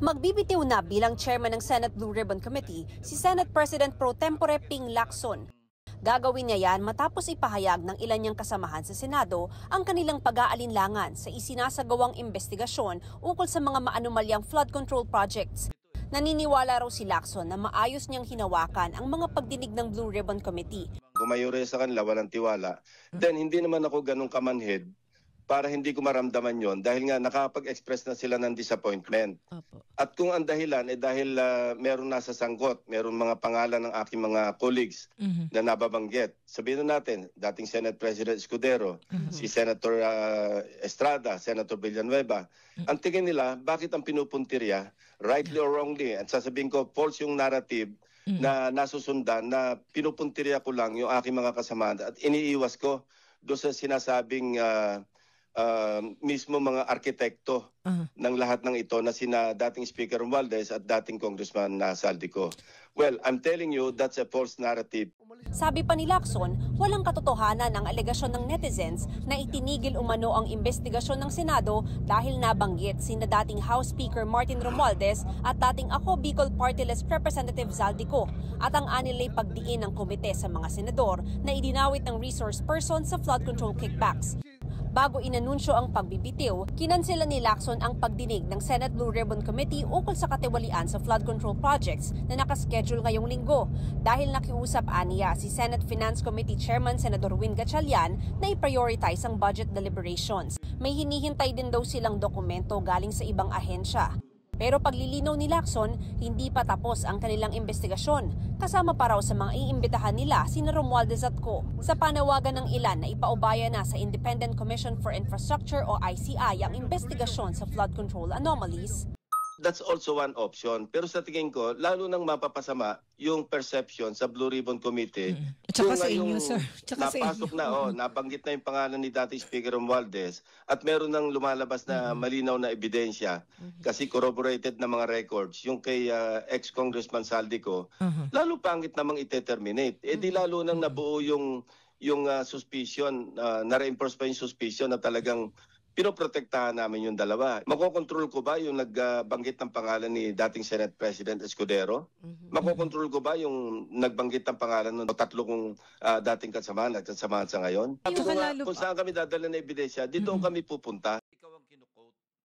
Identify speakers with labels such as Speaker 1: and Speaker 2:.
Speaker 1: Magbibitiw na bilang chairman ng Senate Blue Ribbon Committee si Senate President Pro Tempore Ping Lacson. Gagawin niya yan matapos ipahayag ng ilan niyang kasamahan sa Senado ang kanilang pag-aalinlangan sa isinasagawang investigasyon ukol sa mga maanumalyang flood control projects. Naniniwala raw si Lacson na maayos niyang hinawakan ang mga pagdinig ng Blue Ribbon Committee.
Speaker 2: Kung mayroon sa kanila, walang tiwala, then hindi naman ako ganun kamanhid para hindi ko maramdaman yon dahil nga nakapag-express na sila ng disappointment.
Speaker 3: Opo.
Speaker 2: At kung ang dahilan ay dahil meron nasa sangkot, meron mga pangalan ng aking mga colleagues na nababanggit. Sabihin na natin, dating Senate President Escudero, si Senator Estrada, Senator Villanueva. Ang tingin nila, bakit ang pinupuntirya, rightly or wrongly, at sasabihin ko, false yung narrative na nasusundan na pinupuntirya ko lang yung aking mga kasamahan at iniiwas ko doon sa sinasabing mismo mga arkitekto ng lahat ng ito na sina dating Speaker Romualdez at dating Congressman Saldico. Well, I'm telling you, that's a false narrative.
Speaker 1: Sabi pa ni Lacson, walang katotohanan ang alegasyon ng netizens na itinigil umano ang investigasyon ng Senado dahil nabanggit sina dating House Speaker Martin Romualdez at dating Ako Bicol Party List Representative Zaldico at ang anilay pagdiin ng komite sa mga senador na idinawit ng resource person sa flood control kickbacks. Bago inanunsyo ang pagbibitiw, kinansela ni Lacson ang pagdinig ng Senate Blue Ribbon Committee ukol sa katiwalian sa flood control projects na nakaschedule ngayong linggo dahil nakiusap aniya si Senate Finance Committee Chairman Senador Win Gatchalian na i-prioritize ang budget deliberations. May hinihintay din daw silang dokumento galing sa ibang ahensya. Pero paglilinaw ni Lacson, hindi pa tapos ang kanilang investigasyon. Kasama pa raw sa mga iimbitahan nila sina Romualdez at Co. Sa panawagan ng ilan na ipaubaya na sa Independent Commission for Infrastructure o ICI ang investigasyon sa flood control anomalies.
Speaker 2: That's also one option. Pero sa tingin ko, lalo nang mapapasama yung perception sa Blue Ribbon Committee.
Speaker 3: Tsaka sa inyo, sir. Tsaka sa
Speaker 2: napasok
Speaker 3: inyo.
Speaker 2: na, nabanggit na yung pangalan ni dating Speaker Romualdez at meron nang lumalabas na malinaw na ebidensya kasi corroborated na mga records yung kay ex-Congressman Saldico. Lalo pangit namang ite-terminate. Eh di lalo nang nabuo yung suspicion, na-reinforce pa yung suspicion na talagang pinoprotektahan namin yung dalawa. Makokontrol ko ba yung nagbanggit ng pangalan ni dating Senate President Escudero? Makokontrol ko ba yung nagbanggit ng pangalan ng tatlo kong dating kasamahan at kasamahan sa ngayon? Sabi ko nga, kung saan kami dadala na ebidensya, dito kami pupunta.